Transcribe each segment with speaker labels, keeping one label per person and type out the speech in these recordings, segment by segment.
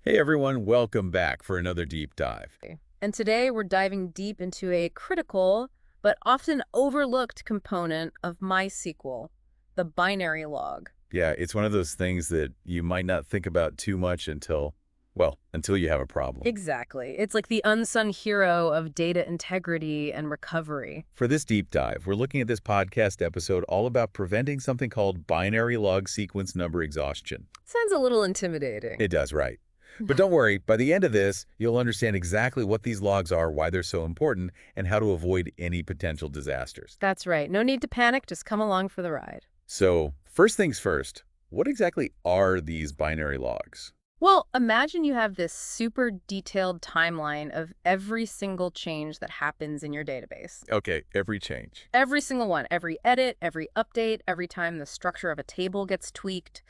Speaker 1: Hey everyone, welcome back for another deep dive.
Speaker 2: And today we're diving deep into a critical but often overlooked component of MySQL, the binary log.
Speaker 1: Yeah, it's one of those things that you might not think about too much until you have a problem.
Speaker 2: Exactly. It's like the unsung hero of data integrity and recovery.
Speaker 1: For this deep dive, we're looking at this podcast episode all about preventing something called binary log sequence number exhaustion.
Speaker 2: Sounds a little intimidating.
Speaker 1: It does, right. But don't worry, by the end of this, you'll understand exactly what these logs are, why they're so important, and how to avoid any potential disasters.
Speaker 2: That's right. No need to panic. Just come along for the ride.
Speaker 1: So, first things first, what exactly are these binary logs?
Speaker 2: Well, imagine you have this super detailed timeline of every single change that happens in your database.
Speaker 1: Okay, every change.
Speaker 2: Every single one, every edit, every update, every time the structure of a table gets tweaked.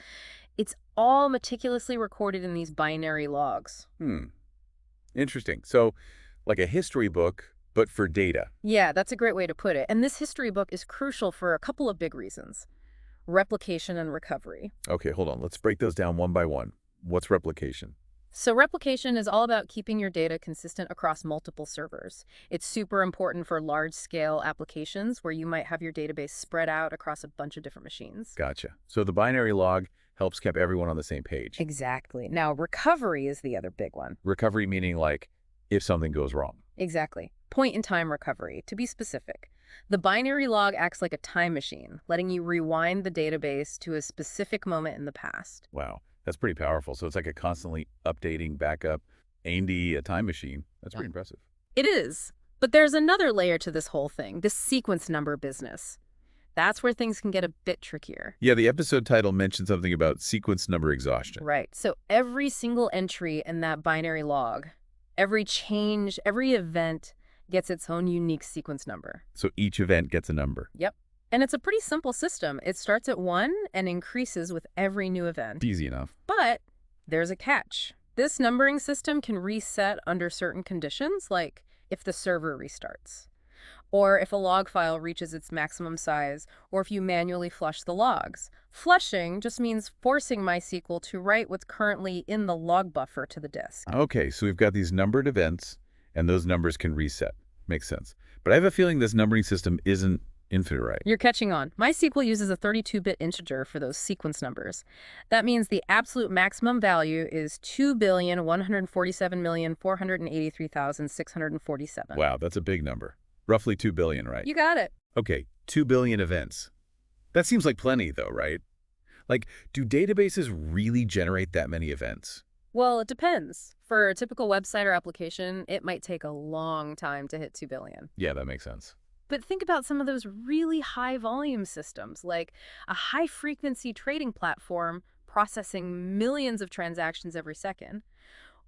Speaker 2: It's all meticulously recorded in these binary logs.
Speaker 1: Interesting. So, like a history book, but for data.
Speaker 2: Yeah, that's a great way to put it. And this history book is crucial for a couple of big reasons. Replication and recovery.
Speaker 1: Okay, hold on. Let's break those down one by one. What's replication?
Speaker 2: So replication is all about keeping your data consistent across multiple servers. It's super important for large-scale applications where you might have your database spread out across a bunch of different machines.
Speaker 1: Gotcha. So the binary log helps keep everyone on the same page.
Speaker 2: Exactly. Now, recovery is the other big one.
Speaker 1: Recovery meaning like if something goes wrong.
Speaker 2: Exactly. Point-in-time recovery, to be specific. The binary log acts like a time machine, letting you rewind the database to a specific moment in the past.
Speaker 1: Wow, that's pretty powerful. So it's like a constantly updating backup, a time machine. That's pretty impressive.
Speaker 2: It is. But there's another layer to this whole thing, this sequence number business. That's where things can get a bit trickier.
Speaker 1: Yeah, the episode title mentioned something about sequence number exhaustion.
Speaker 2: Right. So every single entry in that binary log, every change, every event gets its own unique sequence number.
Speaker 1: So each event gets a number.
Speaker 2: Yep. And it's a pretty simple system. It starts at 1 and increases with every new event.
Speaker 1: Easy enough.
Speaker 2: But there's a catch. This numbering system can reset under certain conditions, like if the server restarts, or if a log file reaches its maximum size, or if you manually flush the logs. Flushing just means forcing MySQL to write what's currently in the log buffer to the disk.
Speaker 1: Okay, so we've got these numbered events, and those numbers can reset. Makes sense. But I have a feeling this numbering system isn't infinite, right?
Speaker 2: You're catching on. MySQL uses a 32-bit integer for those sequence numbers. That means the absolute maximum value is 2,147,483,647.
Speaker 1: Wow, that's a big number. Roughly 2 billion, right?
Speaker 2: You got it.
Speaker 1: Okay, 2 billion events. That seems like plenty, though, right? Like, do databases really generate that many events?
Speaker 2: Well, it depends. For a typical website or application, it might take a long time to hit 2 billion.
Speaker 1: Yeah, that makes sense.
Speaker 2: But think about some of those really high volume systems, like a high frequency trading platform processing millions of transactions every second,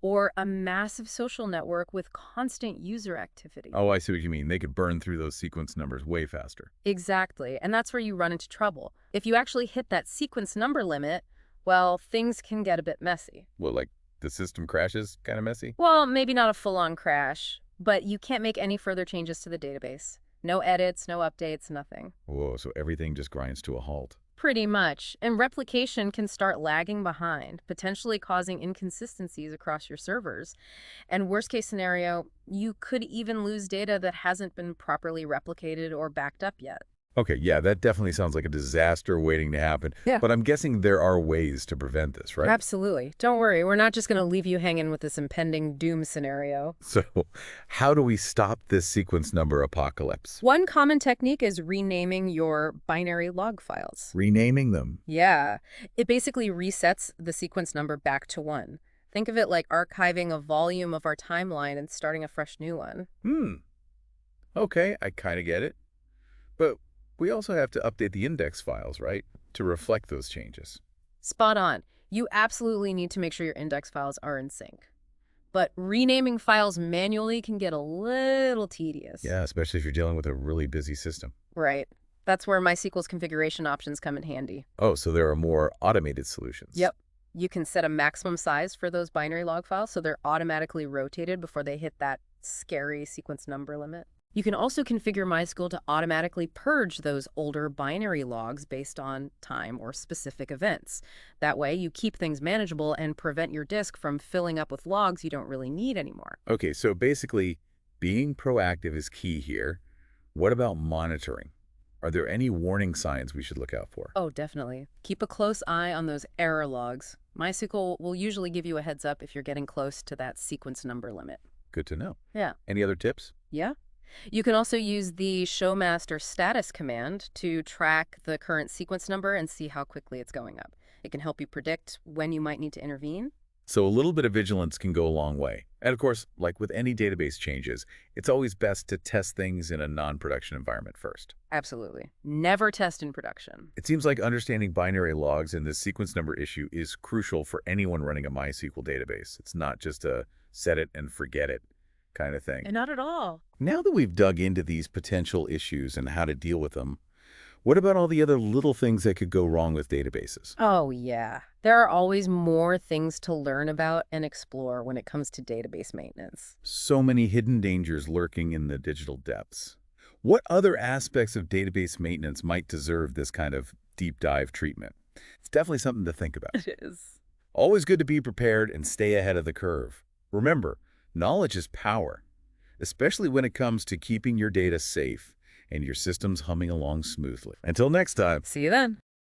Speaker 2: or a massive social network with constant user activity.
Speaker 1: Oh, I see what you mean. They could burn through those sequence numbers way faster.
Speaker 2: Exactly. And that's where you run into trouble. If you actually hit that sequence number limit, well, things can get a bit messy.
Speaker 1: Well, like the system crashes kind of messy?
Speaker 2: Well, maybe not a full-on crash, but you can't make any further changes to the database. No edits, no updates, nothing.
Speaker 1: Whoa, so everything just grinds to a halt.
Speaker 2: Pretty much. And replication can start lagging behind, potentially causing inconsistencies across your servers. And worst case scenario, you could even lose data that hasn't been properly replicated or backed up yet.
Speaker 1: Okay, yeah, that definitely sounds like a disaster waiting to happen.
Speaker 2: Yeah.
Speaker 1: But I'm guessing there are ways to prevent this, right?
Speaker 2: Absolutely. Don't worry, we're not just going to leave you hanging with this impending doom scenario.
Speaker 1: So how do we stop this sequence number apocalypse?
Speaker 2: One common technique is renaming your binary log files.
Speaker 1: Renaming them.
Speaker 2: Yeah, it basically resets the sequence number back to 1. Think of it like archiving a volume of our timeline and starting a fresh new one.
Speaker 1: Okay, I kind of get it. But we also have to update the index files, right, to reflect those changes.
Speaker 2: Spot on. You absolutely need to make sure your index files are in sync. But renaming files manually can get a little tedious.
Speaker 1: Yeah, especially if you're dealing with a really busy system.
Speaker 2: Right. That's where MySQL's configuration options come in handy.
Speaker 1: Oh, so there are more automated solutions.
Speaker 2: Yep. You can set a maximum size for those binary log files so they're automatically rotated before they hit that scary sequence number limit. You can also configure MySQL to automatically purge those older binary logs based on time or specific events. That way, you keep things manageable and prevent your disk from filling up with logs you don't really need anymore.
Speaker 1: Okay, so basically, being proactive is key here. What about monitoring? Are there any warning signs we should look out for?
Speaker 2: Oh, definitely. Keep a close eye on those error logs. MySQL will usually give you a heads up if you're getting close to that sequence number limit.
Speaker 1: Good to know.
Speaker 2: Yeah.
Speaker 1: Any other tips?
Speaker 2: Yeah. You can also use the show master status command to track the current sequence number and see how quickly it's going up. It can help you predict when you might need to intervene.
Speaker 1: So a little bit of vigilance can go a long way. And of course, like with any database changes, it's always best to test things in a non-production environment first.
Speaker 2: Absolutely. Never test in production.
Speaker 1: It seems like understanding binary logs and the sequence number issue is crucial for anyone running a MySQL database. It's not just a set it and forget it kind of thing.
Speaker 2: And not at all.
Speaker 1: Now that we've dug into these potential issues and how to deal with them, what about all the other little things that could go wrong with databases?
Speaker 2: Oh, yeah. There are always more things to learn about and explore when it comes to database maintenance.
Speaker 1: So many hidden dangers lurking in the digital depths. What other aspects of database maintenance might deserve this kind of deep dive treatment? It's definitely something to think about.
Speaker 2: It is.
Speaker 1: Always good to be prepared and stay ahead of the curve. Remember, knowledge is power, especially when it comes to keeping your data safe and your systems humming along smoothly. Until next time.
Speaker 2: See you then.